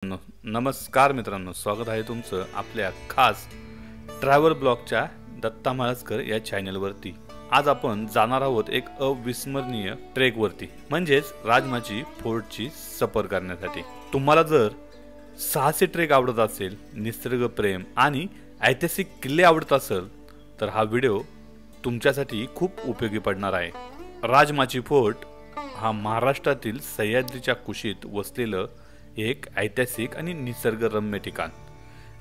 नमस्कार मित्रांनो, स्वागत आहे तुमचं आपल्या खास ट्रॅव्हल ब्लॉगच्या दत्ता माळसकर या चॅनलवरती। आज आपण जाणार आहोत एक अविस्मरणीय ट्रेकवरती, म्हणजेच राजमाची फोर्टची सफर करण्यासाठी। तुम्हाला जर साहसी ट्रेक आवडत असेल, निसर्ग प्रेम आणि ऐतिहासिक किल्ले आवडत असेल तर हा व्हिडिओ तुमच्यासाठी खूप उपयोगी पडणार आहे। राजमाची फोर्ट हा महाराष्ट्रातील सह्याद्रीच्या कुशीत वसलेलं एक ऐतिहासिक आणि निसर्गरम्य ठिकाण,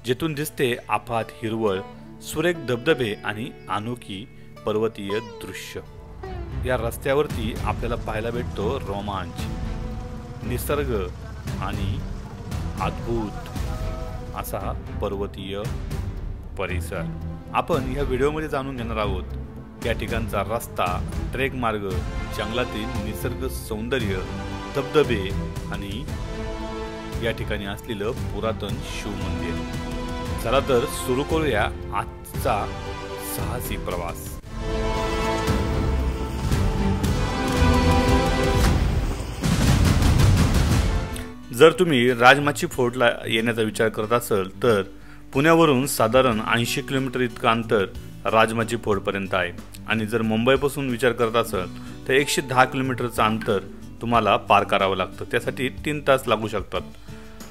जिथून दिसते अफाट हिरवळ, सुरेख धबधबे आणि अनोखी पर्वतीय दृश्य। या रस्त्यावरती आपल्याला पाहायला भेटतो रोमांच, निसर्ग आणि अद्भुत असा पर्वतीय परिसर। आपण या व्हिडिओमध्ये जाणून घेणार आहोत या ठिकाणचा रस्ता, ट्रेक मार्ग, जंगलातील निसर्ग सौंदर्य, धबधबे आणि या ठिकाणी असलेलं पुरातन शिव मंदिर। चला तर सुरू करूया आजचा साहसी प्रवास। जर तुम्ही राजमाची फोर्टला येण्याचा विचार करत असाल तर पुण्यावरून साधारण 80 किलोमीटर इतकं अंतर राजमाची फोर्ट पर्यंत आहे, आणि जर मुंबईपासून विचार करत असाल तर 110 किलोमीटरचं अंतर तुम्हाला पार करावं लागतं। त्यासाठी 3 तास लागू शकतात।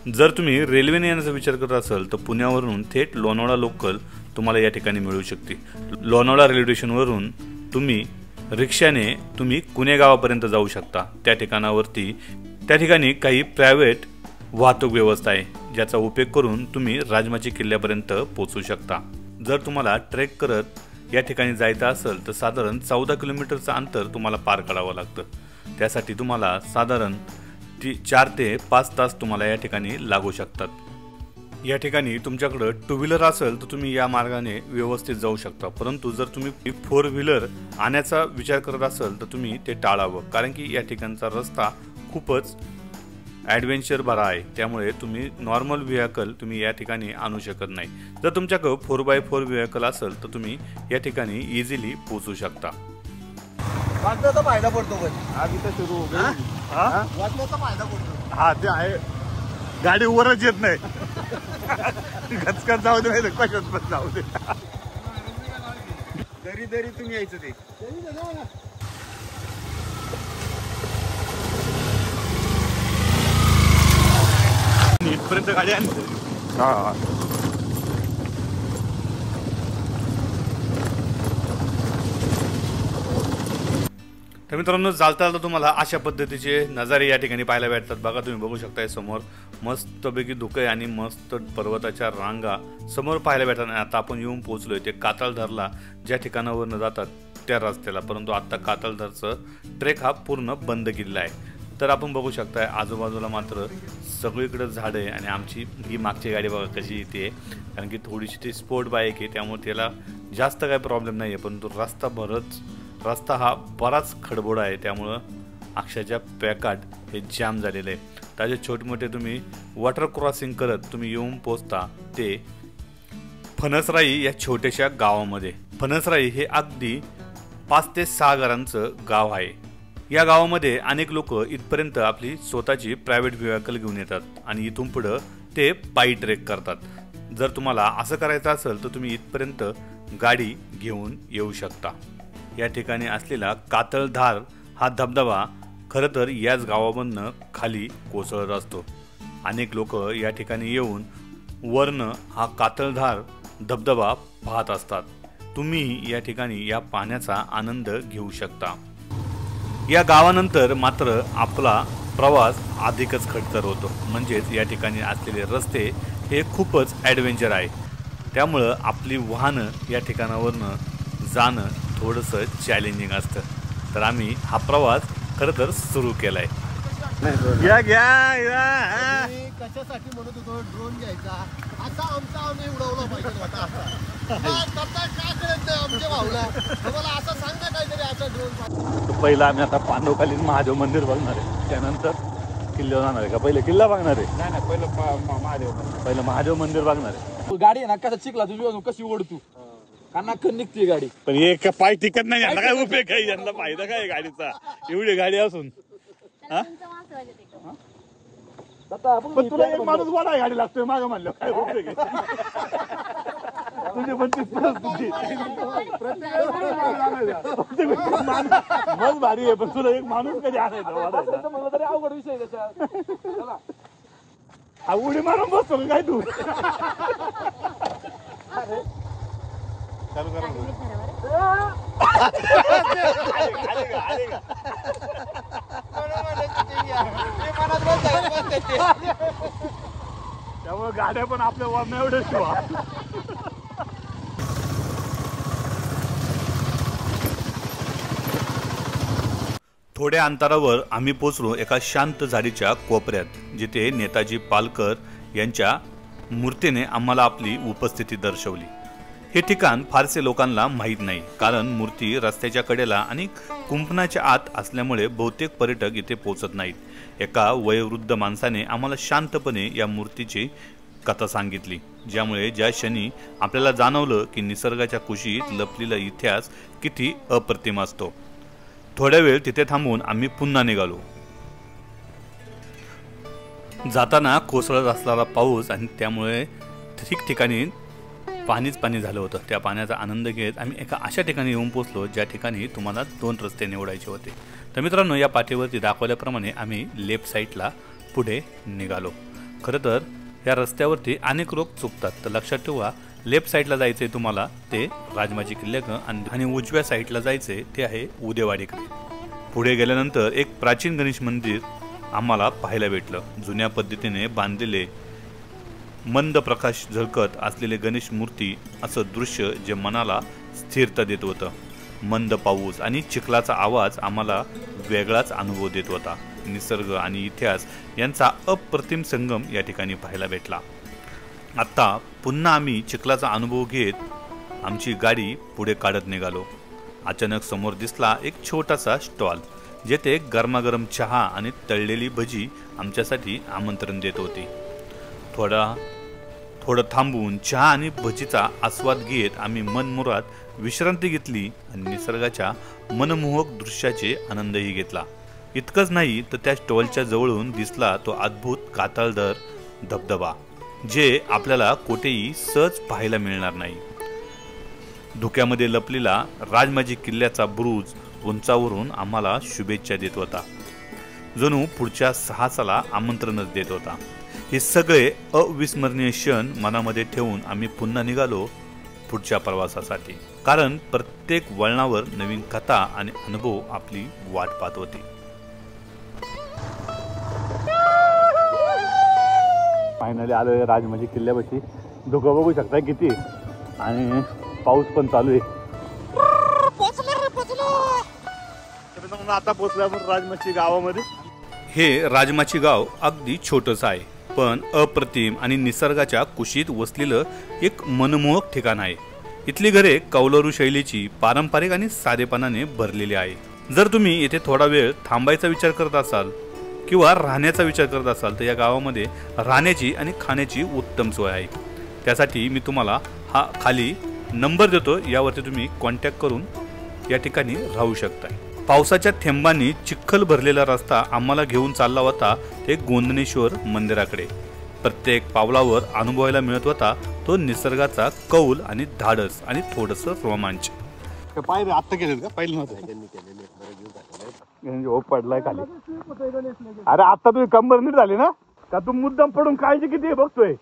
जर तुम्ही रेल्वेने येण्याचा विचार करत असाल तर पुण्यावरून थेट लोणावळा लोकल तुम्हाला या ठिकाणी मिळू शकते। लोणावळा रेल्वे स्टेशनवरून तुम्ही रिक्षाने कुणे गावापर्यंत जाऊ शकता। त्या ठिकाणी काही प्रायव्हेट वाहतूक व्यवस्था आहे, ज्याचा उपयोग करून तुम्ही राजमाची किल्ल्यापर्यंत पोहोचू शकता। जर तुम्हाला ट्रेक करत या ठिकाणी जायचं असेल तर साधारण 14 किलोमीटरचं अंतर तुम्हाला पार करावं लागतं। त्यासाठी तुम्हाला साधारण 4 ते 5 तास तुम्हाला या ठिकाणी लागू शकतात। या ठिकाणी तुमच्याकडे 2 व्हीलर असेल तर तुम्ही या मार्गाने व्यवस्थित जाऊ शकता, परंतु जर तुम्ही 4 व्हीलर आणायचा विचार करत असाल तर तुम्ही ते टाळावं, कारण की या ठिकाणचा रस्ता खूपच ॲडव्हेंचर भरा आहे। त्यामुळे तुम्ही नॉर्मल व्हेकल तुम्ही या ठिकाणी आणू शकत नाही। जर तुमच्याकडे 4x4 व्हेकल असेल तर तुम्ही या ठिकाणी इझिली पोहोचू शकता। वाचण्याचा फायदा पडतो पण आज इथं सुरू हो गई। वाचण्याचा फायदा पडतो। हा ते आहे, गाडी वरच येत नाही। गचकन जाऊ दे, नाही कशात पण जाऊ दे, दरी तुम्ही यायचं ते इथपर्यंत गाडी आणली। हा तर मित्रांनो, चालता तुम्हाला अशा पद्धतीचे नजारे या ठिकाणी पाहायला भेटतात। बघा, तुम्ही बघू शकताय समोर मस्तपैकी धुकं आणि मस्त पर्वताच्या रांगा समोर पाहायला भेटतात। आणि आता आपण येऊन पोहोचलोय ते कातळधारला, ज्या ठिकाणावरून जातात त्या रस्त्याला, परंतु आता कातळधारचं ट्रेक हा पूर्ण बंद केलेला आहे। तर आपण बघू शकताय आजूबाजूला मात्र सगळीकडे झाडं आहे, आणि आमची ही मागची गाडी बघा कशी येते, कारण की थोडीशी ती स्पोर्ट बाईक आहे, त्यामुळे त्याला जास्त काही प्रॉब्लेम नाही आहे। परंतु रस्ता हा बराच खडबोडा आहे, त्यामुळं अक्षरशः पॅकाट हे जाम झालेलं आहे। त्याचे छोटे मोठे तुम्ही वॉटर क्रॉसिंग करत तुम्ही येऊन पोचता ते फणसराई या छोट्याशा गावामध्ये। फणसराई हे अगदी 5 ते 6 घरांचं गाव आहे। या गावामध्ये अनेक लोक इथपर्यंत आपली स्वतःची प्रायव्हेट व्हेकल घेऊन येतात आणि इथून पुढे ते पायी ट्रेक करतात। जर तुम्हाला असं करायचं असेल तर तुम्ही इथपर्यंत गाडी घेऊन येऊ शकता। या ठिकाणी असलेला कातळधार हा धबधबा खरं तर याच गावामधनं खाली कोसळत असतो। अनेक लोक या ठिकाणी येऊन वरनं हा कातळधार धबधबा पाहत असतात। तुम्ही या ठिकाणी या पाण्याचा आनंद घेऊ शकता। या गावानंतर मात्र आपला प्रवास अधिकच खडतर होतो, म्हणजेच या ठिकाणी असलेले रस्ते हे खूपच ॲडव्हेंचर आहे। त्यामुळं आपली वाहनं या ठिकाणावरनं जाणं थोडंसं चॅलेंजिंग असतं। तर आम्ही हा प्रवास खरं तर सुरू केलाय। कशासाठी म्हणत होतो ड्रोन घ्यायचा, आता आम्ही उडवला पाहिजे होता। काय करत नाही आमच्या भाऊला, तुम्हाला असं सांग ना काहीतरी आता ड्रोन। पहिला आम्ही आता पांडवकालीन महादेव मंदिर बघणार आहे, त्यानंतर किल्ल्यावर जाणार आहे का? पहिले किल्ला बघणार आहे? नाही पहिलं महादेव मंदिर बघणार आहे। गाडी आहे ना कसा चिकला तुझी कशी ओढतू काना निघते गाडी, पण एक पाय टिकत नाही, यांना काय उपयोग आहे, यांना फायदा काय गाडीचा? एवढी गाडी असून पण तुला एक माणूस वाढा गाडी लागतोय मागं म्हणलं काय होतं की तुझी पण मग भारी आहे पण तुला एक माणूस कधी आणायचा वाढायचा मला तरी अवघड विषय त्याच्या उडी मारून बसतो काय तू चालू करा त्यामुळे गाड्या पण आपल्या वरण्या एवढ्या शिवा थोड्या अंतरावर आम्ही पोचलो एका शांत झाडीच्या कोपऱ्यात जिथे नेताजी पालकर यांच्या मूर्तीने आम्हाला आपली उपस्थिती दर्शवली. हे ठिकाण फारसे लोकांना माहीत नाही कारण मूर्ती रस्त्याच्या कडेला आणि कुंपणाच्या आत असल्यामुळे बहुतेक पर्यटक इथे पोहोचत नाहीत. एका वयोवृद्ध माणसाने आम्हाला शांतपणे या मूर्तीची कथा सांगितली ज्यामुळे ज्या क्षणी आपल्याला जाणवलं की निसर्गाच्या कुशीत लपलेला इतिहास किती अप्रतिम असतो. थोड्या वेळ तिथे थांबून आम्ही पुन्हा निघालो. जाताना कोसळत असलेला पाऊस आणि त्यामुळे ठिकठिकाणी पाणी झालं होतं. त्या पाण्याचा आनंद घेत आम्ही एका अशा ठिकाणी येऊन पोहोचलो ज्या ठिकाणी तुम्हाला 2 रस्ते निवडायचे होते. तर मित्रांनो या पाठीवरती दाखवल्याप्रमाणे आम्ही लेफ्ट साईडला पुढे निघालो. खरं तर या रस्त्यावरती अनेक लोक चुकतात तर लक्षात ठेवा लेफ्ट साईडला जायचे तुम्हाला ते राजमाची किल्ल्याकडे आणि उजव्या साईडला जायचे ते आहे उदेवाडीकडे. पुढे गेल्यानंतर एक प्राचीन गणेश मंदिर आम्हाला पाहायला भेटलं. जुन्या पद्धतीने बांधलेले मंद प्रकाश झळकत असलेले गणेश मूर्ती असं दृश्य जे मनाला स्थिरता देत होतं. मंद पाऊस आणि चिखलाचा आवाज आम्हाला वेगळाच अनुभव देत होता. निसर्ग आणि इतिहास यांचा अप्रतिम संगम या ठिकाणी पाहायला भेटला. आता पुन्हा आम्ही चिखलाचा अनुभव घेत आमची गाडी पुढे काढत निघालो. अचानक समोर दिसला एक छोटासा स्टॉल जेथे गरमागरम चहा आणि तळलेली भजी आमच्यासाठी आमंत्रण देत होती. थोडं थांबून चहा आणि भजीचा आस्वाद घेत आम्ही मनमुराद विश्रांती घेतली आणि निसर्गाच्या मनमोहक दृश्याचे आनंदही घेतला. इतकंच नाही तर त्या स्टॉलच्या जवळून दिसला तो अद्भुत कातळदार धबधबा जे आपल्याला कुठेही सहज पाहायला मिळणार नाही. धुक्यामध्ये लपलेला राजमाची किल्ल्याचा बुरुज उंचावरून आम्हाला शुभेच्छा देत होता. जणू पुढच्या साहसाला आमंत्रणच देत होता. हे सगळे अविस्मरणीय क्षण मनामध्ये ठेवून आम्ही पुन्हा निघालो पुढच्या प्रवासासाठी कारण प्रत्येक वळणावर नवीन कथा आणि अनुभव आपली वाट पाहत होती. फायनली आलोय राजमाची किल्ल्यापाशी. धुकं बघू शकता किती आणि पाऊस पण चालू आहे. आता पोचलो आपण राजमाची गावामध्ये. हे राजमाची गाव अगदी छोटंच आहे पण अप्रतिम आणि निसर्गाच्या कुशीत वसलेलं एक मनमोहक ठिकाण आहे. इथली घरे कौलारू शैलीची पारंपरिक आणि साधेपणाने भरलेली आहे. जर तुम्ही येथे थोडा वेळ थांबायचा विचार करत असाल किंवा राहण्याचा विचार करत असाल तर या गावामध्ये राहण्याची आणि खाण्याची उत्तम सोय आहे. त्यासाठी मी तुम्हाला हा खाली नंबर देतो यावरती तुम्ही कॉन्टॅक्ट करून या ठिकाणी राहू शकता. पावसाच्या थेंबांनी चिखल भरलेला रस्ता आम्हाला घेऊन चालला होता ते गोंदनेश्वर मंदिराकडे. प्रत्येक पावलावर अनुभवायला मिळत होता तो निसर्गाचा कौल आणि धाडस आणि थोडंसं रोमांच. पायरे आत्ता केलेत का पहिलं नव्हतं पडलाय खाली. अरे आता तुम्ही कंबर नीट झाली ना का तू मुद्दाम पडून काळजी किती बघतोय.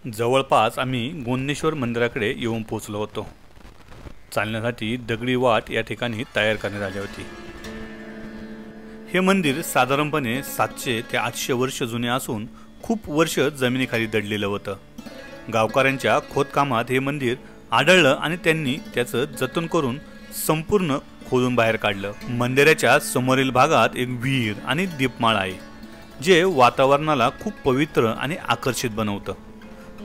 जवळपास आम्ही गोंदनेश्वर मंदिराकडे येऊन पोहोचलो होतो. चालण्यासाठी दगडी वाट या ठिकाणी तयार करण्यात आली होती. हे मंदिर साधारणपणे 700 ते 800 वर्ष जुने असून खूप वर्ष जमिनीखाली दडलेलं होतं. गावकऱ्यांच्या खोदकामात हे मंदिर आढळलं आणि त्यांनी त्याचं जतन करून संपूर्ण खोदून बाहेर काढलं. मंदिराच्या समोरील भागात एक विहीर आणि दीपमाळ आहे जे वातावरणाला खूप पवित्र आणि आकर्षित बनवतं.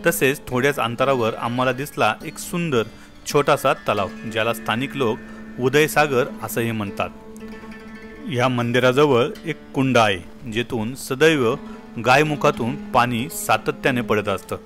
तसेच थोड्याच अंतरावर आम्हाला दिसला एक सुंदर छोटासा तलाव ज्याला स्थानिक लोक उदयसागर असंही म्हणतात. या मंदिराजवळ एक कुंड आहे जेथून सदैव गायमुखातून पाणी सातत्याने पडत असतं.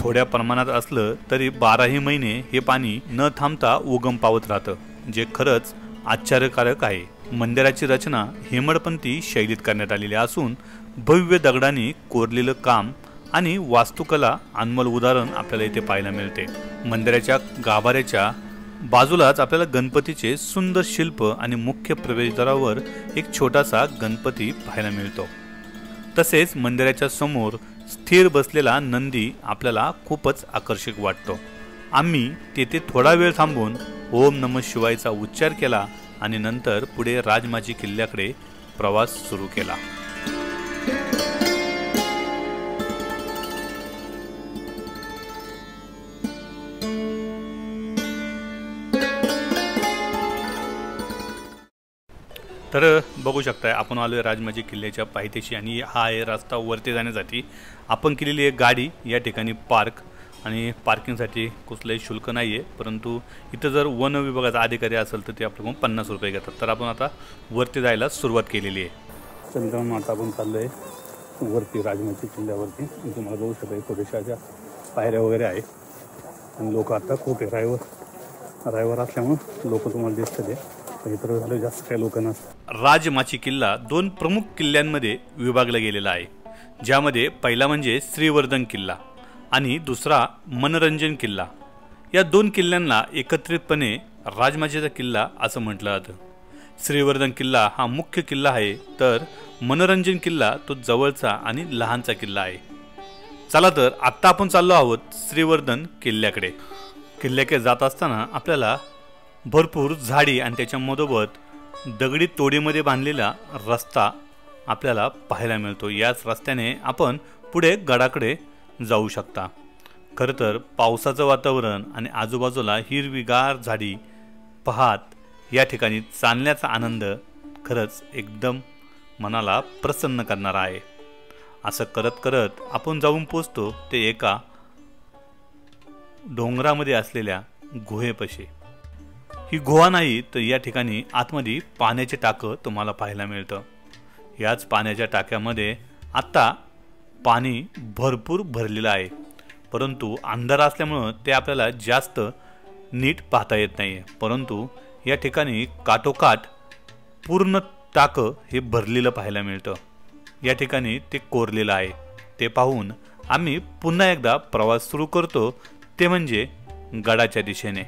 थोड्या प्रमाणात असलं तरी 12ही महिने हे पाणी न थांबता उगम पावत राहतं, जे खरंच आश्चर्यकारक आहे. मंदिराची रचना हेमडपंथी शैलीत करण्यात आलेली असून भव्य दगडांनी कोरलेलं काम आणि वास्तुकला अनमोल उदाहरण आपल्याला इथे पाहायला मिळते. मंदिराच्या गाभाऱ्याच्या बाजूलाच आपल्याला गणपतीचे सुंदर शिल्प आणि मुख्य प्रवेशद्वारावर एक छोटासा गणपती पाहायला मिळतो. तसेच मंदिराच्या समोर स्थिर बसलेला नंदी आपल्याला खूपच आकर्षक वाटतो. आम्ही तेथे थोडा वेळ थांबून ओम नमः शिवायचा उच्चार केला आणि नंतर पुढे राजमाची किल्ल्याकडे प्रवास सुरू केला. तर बघू शकताय आपण आलोय राजमाची किल्ल्याच्या पायथ्याशी आणि हा आहे रस्ता वरती जाण्यासाठी. आपण केलेली एक गाडी या ठिकाणी पार्क, आणि पार्किंगसाठी कुठलंही शुल्क नाही आहे, परंतु इथं जर वन विभागाचा अधिकारी असेल तर ते आपल्याकडून 50 रुपये घेतात. तर आपण आता वरती जायला सुरुवात केलेली आहे. चंद्रम आता आपण चाललोय वरती राजमाची किल्ल्यावरती. तुम्हाला बघू शकता थोड्याशा पायऱ्या वगैरे आहे आणि लोक आता खूप आहे. रायवर असल्यामुळे लोक तुम्हाला दिसतात, इतर झालं जास्त काही लोक नसतात. राजमाची किल्ला 2 प्रमुख किल्ल्यांमध्ये विभागला गेलेला आहे, ज्यामध्ये पहिला म्हणजे श्रीवर्धन किल्ला आणि दुसरा मनोरंजन किल्ला. या 2 किल्ल्यांना एकत्रितपणे राजमाचीचा किल्ला असं म्हटलं जातं. श्रीवर्धन किल्ला हा मुख्य किल्ला आहे, तर मनोरंजन किल्ला तो जवळचा आणि लहानचा किल्ला आहे. चला तर आत्ता आपण चाललो आहोत श्रीवर्धन किल्ल्याकडे. किल्ल्याकडे जात असताना आपल्याला भरपूर झाडी आणि त्याच्या मधोमध दगडी तोडीमध्ये बांधलेला रस्ता आपल्याला पाहायला मिळतो. याच रस्त्याने आपण पुढे गडाकडे जाऊ शकता. खरं तर पावसाचं वातावरण आणि आजूबाजूला हिरवीगार झाडी पाहत या ठिकाणी चालण्याचा आनंद खरंच एकदम मनाला प्रसन्न करणारा आहे. असं करत करत आपण जाऊन पोचतो ते एका डोंगरामध्ये असलेल्या गुहेपाशी. ही गुहा नाही तर या ठिकाणी आतमध्ये पाण्याचे टाकं तुम्हाला पाहायला मिळतं. याच पाण्याच्या टाक्यामध्ये आत्ता पाणी भरपूर भरलेलं आहे, परंतु अंधार असल्यामुळं ते आपल्याला जास्त नीट पाहता येत नाही. परंतु या ठिकाणी काठोकाठ पूर्ण टाकं हे भरलेलं पाहायला मिळतं. या ठिकाणी ते कोरलेलं आहे. ते पाहून आम्ही पुन्हा एकदा प्रवास सुरू करतो, ते म्हणजे गडाच्या दिशेने.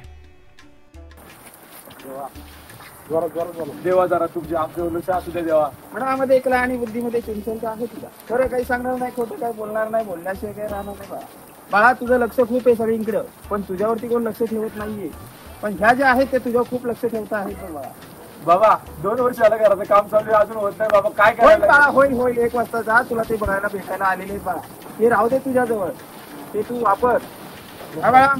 देवा जरा तुमची आमच्या लक्ष असू दे देवा. मनामध्ये एकला आणि बुद्धीमध्ये चंचलता आहे तुझा. खरं काही सांगणार नाही, खोटं काही बोलणार नाही, बोलण्याशिवाय काही राहणार नाही. बाळा तुझं लक्ष खूप आहे सगळीकडं, पण तुझ्यावरती कोण लक्ष ठेवत नाहीये. पण ह्या ज्या आहेत ते तुझ्यावर खूप लक्ष ठेवता आहेत बाळा. बाबा 2 वर्ष झालं घराचं काम चालू आहे, अजून होत नाही बाबा. काय करायला? होईल होईल, 1 वाजता जा, तुला ते बघायला भेटायला आलेले बाळा. हे राहू दे तुझ्याजवळ, ते तू वापर बाळा.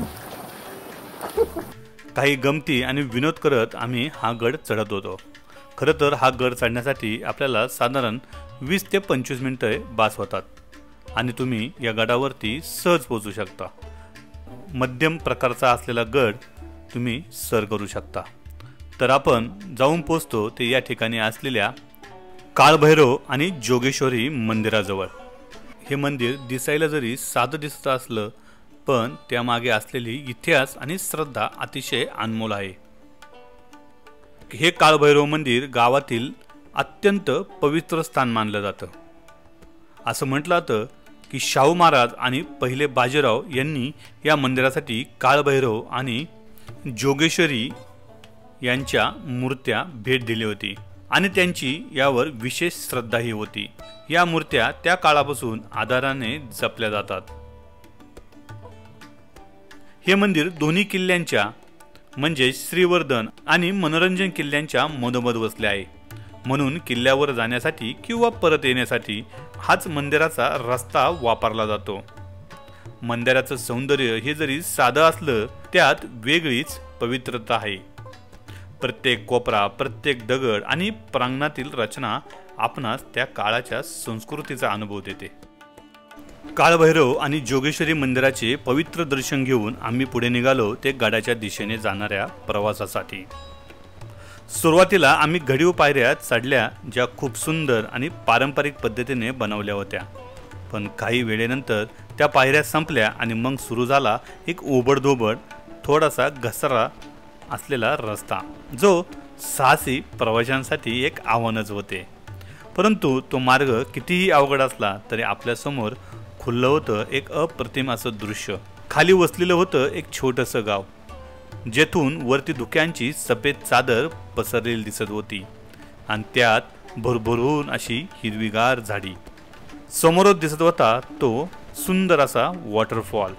काही गमती आणि विनोद करत आम्ही हा गड चढत होतो. खरं तर हा गड चढण्यासाठी आपल्याला साधारण 20 ते 25 मिनिटे बास होतात आणि तुम्ही या गडावरती सहज पोहोचू शकता. मध्यम प्रकारचा असलेला गड तुम्ही सर करू शकता. तर आपण जाऊन पोचतो ते या ठिकाणी असलेल्या काळभैरव आणि जोगेश्वरी मंदिराजवळ. हे मंदिर दिसायला जरी साधं दिसत असलं, पण त्यामागे असलेली इतिहास आणि श्रद्धा अतिशय अनमोल आहे. हे काळभैरव मंदिर गावातील अत्यंत पवित्र स्थान मानलं जातं. असं म्हटलं जातं की शाहू महाराज आणि पहिले बाजीराव यांनी या मंदिरासाठी काळभैरव आणि जोगेश्वरी यांच्या मूर्त्या भेट दिली होती आणि त्यांची यावर विशेष श्रद्धाही होती. या मूर्त्या त्या काळापासून आदराने जपल्या जातात. हे मंदिर दोन्ही किल्ल्यांच्या म्हणजे श्रीवर्धन आणि मनोरंजन किल्ल्यांच्या मधोमध वसले आहे, म्हणून किल्ल्यावर जाण्यासाठी किंवा परत येण्यासाठी हाच मंदिराचा रस्ता वापरला जातो. मंदिराचं सौंदर्य हे जरी साधं असलं, त्यात वेगळीच पवित्रता आहे. प्रत्येक कोपरा, प्रत्येक दगड आणि प्रांगणातील रचना आपणास त्या काळाच्या संस्कृतीचा अनुभव देते. काळभैरव आणि जोगेश्वरी मंदिराचे पवित्र दर्शन घेऊन आम्ही पुढे निघालो ते गडाच्या दिशेने जाणाऱ्या प्रवासासाठी. सुरुवातीला आम्ही घडीव पायऱ्या चढल्या, ज्या खूप सुंदर आणि पारंपरिक पद्धतीने बनवल्या होत्या, पण काही वेळेनंतर त्या पायऱ्या संपल्या आणि मग सुरू झाला एक ओबडधोबड थोडासा घसरा असलेला रस्ता, जो साहसी प्रवाशांसाठी एक आव्हानच होते. परंतु तो मार्ग कितीही अवघड असला तरी आपल्यासमोर खुललं होतं एक अप्रतिम असं दृश्य. खाली वसलेलं होतं एक छोटंसं गाव, जेथून वरती धुक्यांची सफेद चादर पसरलेली दिसत होती आणि त्यात भरभरून अशी हिरवीगार झाडी. समोरच दिसत होता तो सुंदर असा वॉटरफॉल.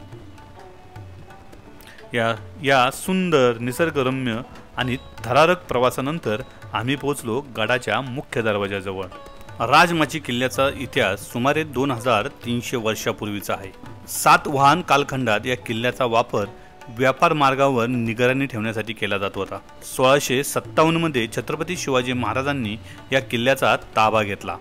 या सुंदर निसर्गरम्य आणि थरारक प्रवासानंतर आम्ही पोहोचलो गडाच्या मुख्य दरवाजाजवळ. राजमाची किल्ल्याचा इतिहास सुमारे 2300 वर्षापूर्वीचा आहे. सातवाहन कालखंडात या किल्ल्याचा वापर व्यापार मार्गावर निगराणी ठेवण्यासाठी केला जात होता. 1657 मध्ये छत्रपती शिवाजी महाराजांनी या किल्ल्याचा ताबा घेतला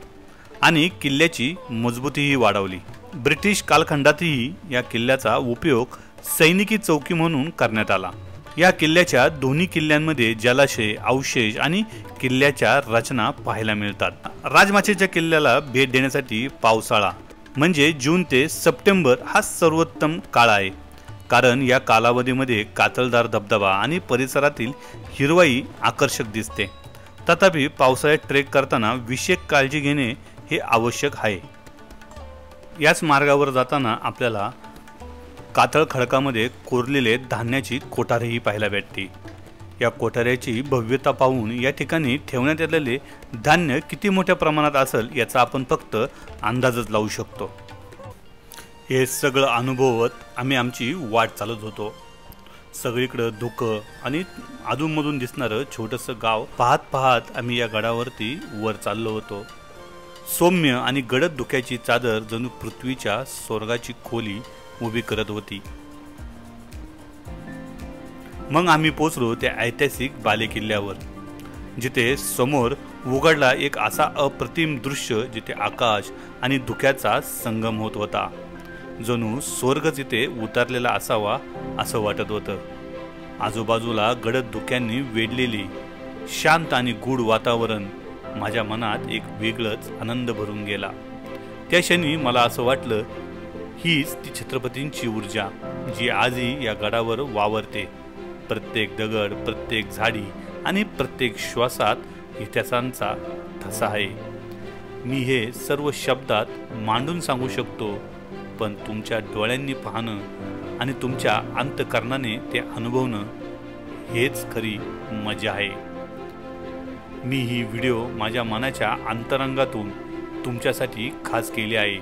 आणि किल्ल्याची मजबूतीही वाढवली. ब्रिटिश कालखंडातही या किल्ल्याचा उपयोग सैनिकी चौकी म्हणून करण्यात आला. या किल्ल्याच्या दोन्ही किल्ल्यांमध्ये जलाशय, अवशेष आणि किल्ल्याच्या रचना पाहायला मिळतात. राजमाचीच्या किल्ल्याला भेट देण्यासाठी पावसाळा म्हणजे जून ते सप्टेंबर हा सर्वोत्तम काळ आहे, कारण या कालावधीमध्ये कातळदार धबधबा आणि परिसरातील हिरवाई आकर्षक दिसते. तथापि पावसाळ्यात ट्रेक करताना विशेष काळजी घेणे हे आवश्यक आहे. याच मार्गावर जाताना आपल्याला कातळ खडकामध्ये कोरलेले धान्याची कोठारेही पाहायला भेटते. या कोठाऱ्याची भव्यता पाहून या ठिकाणी ठेवण्यात आलेले धान्य किती मोठ्या प्रमाणात असेल याचा आपण फक्त अंदाजच लावू शकतो. हे सगळं अनुभवत आम्ही आमची वाट चालत होतो. सगळीकडं धुकं आणि अधूनमधून दिसणारं छोटंसं गाव पाहत पाहत आम्ही या गडावरती वर चाललो होतो. सौम्य आणि गडद धुक्याची चादर जणू पृथ्वीच्या स्वर्गाची खोली उभी करत होती. मग आम्ही पोचलो त्या ऐतिहासिक बालेकिल्ल्यावर, जिथे समोर उघडला एक असा अप्रतिम दृश्य जिथे आकाश आणि धुक्याचा संगम होत होता. जणू स्वर्ग जिथे उतरलेला असावा असं वाटत होतं. आजूबाजूला गडद धुक्यांनी वेढलेली शांत आणि गूढ वातावरण माझ्या मनात एक वेगळंच आनंद भरून गेला. त्या क्षणी मला असं वाटलं, हीच ती छत्रपतींची ऊर्जा जी आजही या गडावर वावरते. प्रत्येक दगड, प्रत्येक झाडी आणि प्रत्येक श्वासात इतिहासांचा ठसा आहे. मी हे सर्व शब्दात मांडून सांगू शकतो, पण तुमच्या डोळ्यांनी पाहणं आणि तुमच्या अंतःकरणाने ते अनुभवणं हेच खरी मजा आहे. मी ही व्हिडिओ माझ्या मनाच्या अंतरंगातून तुमच्यासाठी खास केली आहे.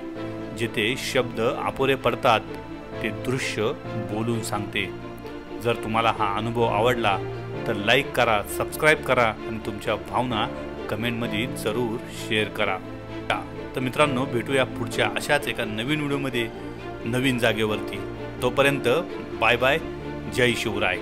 जिथे शब्द अपुरे पडतात ते दृश्य बोलून सांगते. जर तुम्हाला हा अनुभव आवडला तर लाईक करा, सबस्क्राईब करा आणि तुमच्या भावना कमेंटमध्ये जरूर शेअर करा. तर मित्रांनो, भेटूया पुढच्या अशाच एका नवीन व्हिडिओमध्ये नवीन जागेवरती. तोपर्यंत बाय बाय. जय शिवराय.